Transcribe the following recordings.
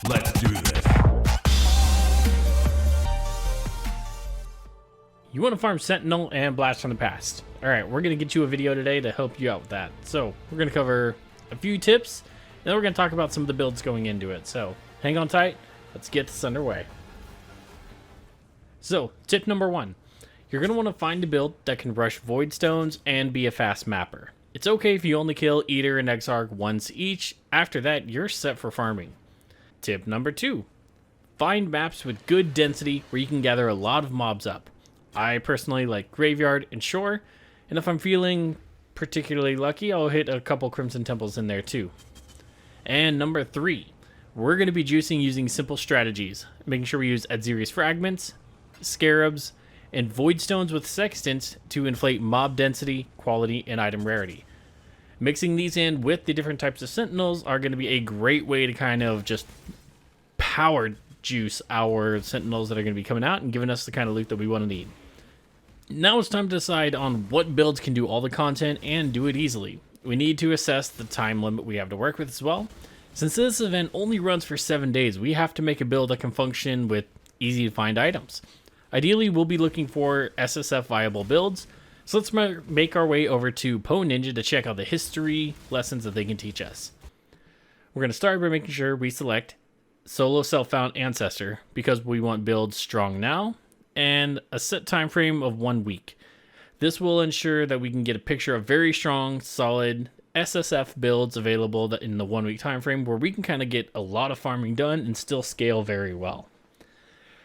Let's do this. You want to farm Sentinel and Blast from the Past. Alright, we're going to get you a video today to help you out with that. So, we're going to cover a few tips, and then we're going to talk about some of the builds going into it. So, hang on tight, let's get this underway. So, tip number 1. You're going to want to find a build that can rush Void Stones and be a fast mapper. It's okay if you only kill Eater and Exarch once each. After that, you're set for farming. Tip number 2. Find maps with good density where you can gather a lot of mobs up. I personally like Graveyard and Shore, and if I'm feeling particularly lucky, I'll hit a couple Crimson Temples in there too. And number 3. We're going to be juicing using simple strategies, making sure we use Adziri's Fragments, Scarabs, and Void Stones with Sextants to inflate mob density, quality, and item rarity. Mixing these in with the different types of Sentinels are going to be a great way to kind of just power juice our Sentinels that are going to be coming out and giving us the kind of loot that we want to need. Now it's time to decide on what builds can do all the content and do it easily. We need to assess the time limit we have to work with as well. Since this event only runs for 7 days, we have to make a build that can function with easy to find items. Ideally, we'll be looking for SSF viable builds, so let's make our way over to PoE Ninja to check out the history lessons that they can teach us. We're going to start by making sure we select Solo Self-Found Ancestor because we want builds strong now and a set time frame of 1 week. This will ensure that we can get a picture of very strong, solid SSF builds available in the 1 week time frame where we can kind of get a lot of farming done and still scale very well.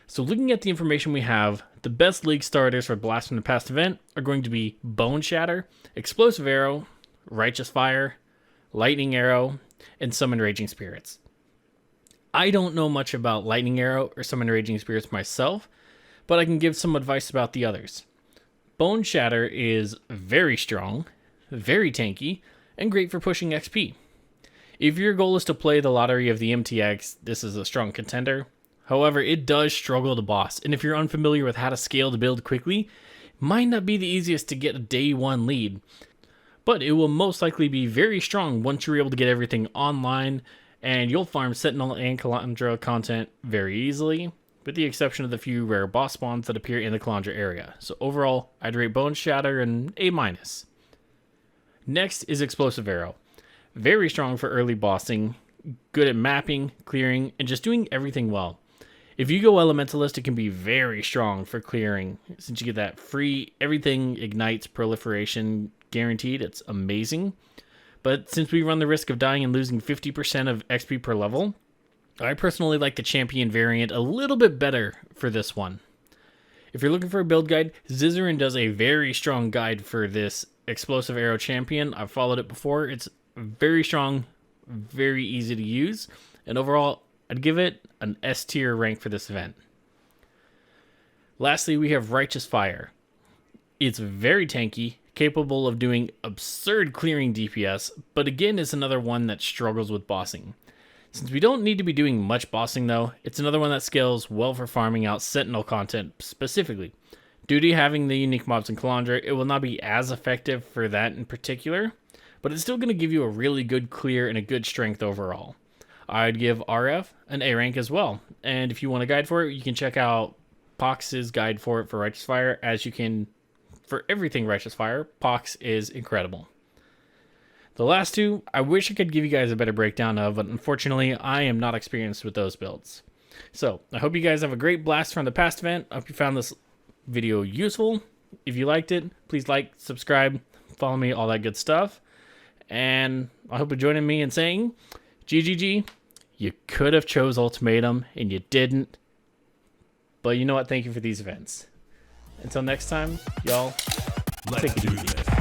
So looking at the information we have, the best league starters for Blast from the Past event are going to be Boneshatter, Explosive Arrow, Righteous Fire, Lightning Arrow, and Summon Raging Spirits. I don't know much about Lightning Arrow or Summon Raging Spirits myself, but I can give some advice about the others. Boneshatter is very strong, very tanky, and great for pushing XP. If your goal is to play the lottery of the MTX, this is a strong contender. However, it does struggle to boss, and if you're unfamiliar with how to scale the build quickly, it might not be the easiest to get a day 1 lead. But it will most likely be very strong once you're able to get everything online, and you'll farm Sentinel and Calandra content very easily, with the exception of the few rare boss spawns that appear in the Calandra area. So overall, I'd rate Boneshatter an A-. Next is Explosive Arrow. Very strong for early bossing, good at mapping, clearing, and just doing everything well. If you go Elementalist, it can be very strong for clearing, since you get that free everything ignites proliferation guaranteed. It's amazing. But since we run the risk of dying and losing 50% of XP per level, I personally like the champion variant a little bit better for this one. If you're looking for a build guide, Zizzarin does a very strong guide for this Explosive Arrow champion. I've followed it before. It's very strong, very easy to use, and overall, I'd give it an S tier rank for this event. Lastly, we have Righteous Fire. It's very tanky, capable of doing absurd clearing DPS, but again is another one that struggles with bossing. Since we don't need to be doing much bossing though, it's another one that scales well for farming out Sentinel content specifically. Due to having the unique mobs in Calandra, it will not be as effective for that in particular, but it's still going to give you a really good clear and a good strength overall. I'd give RF an A rank as well, and if you want a guide for it, you can check out Pohx's guide for it for Righteous Fire, as you can for everything Righteous Fire. Pohx is incredible. The last two, I wish I could give you guys a better breakdown of, but unfortunately, I am not experienced with those builds. So, I hope you guys have a great Blast from the Past event. I hope you found this video useful. If you liked it, please like, subscribe, follow me, all that good stuff. And I hope you're joining me in saying, GGG, you could have chose Ultimatum, and you didn't. But you know what? Thank you for these events. Until next time, y'all, Let's do this.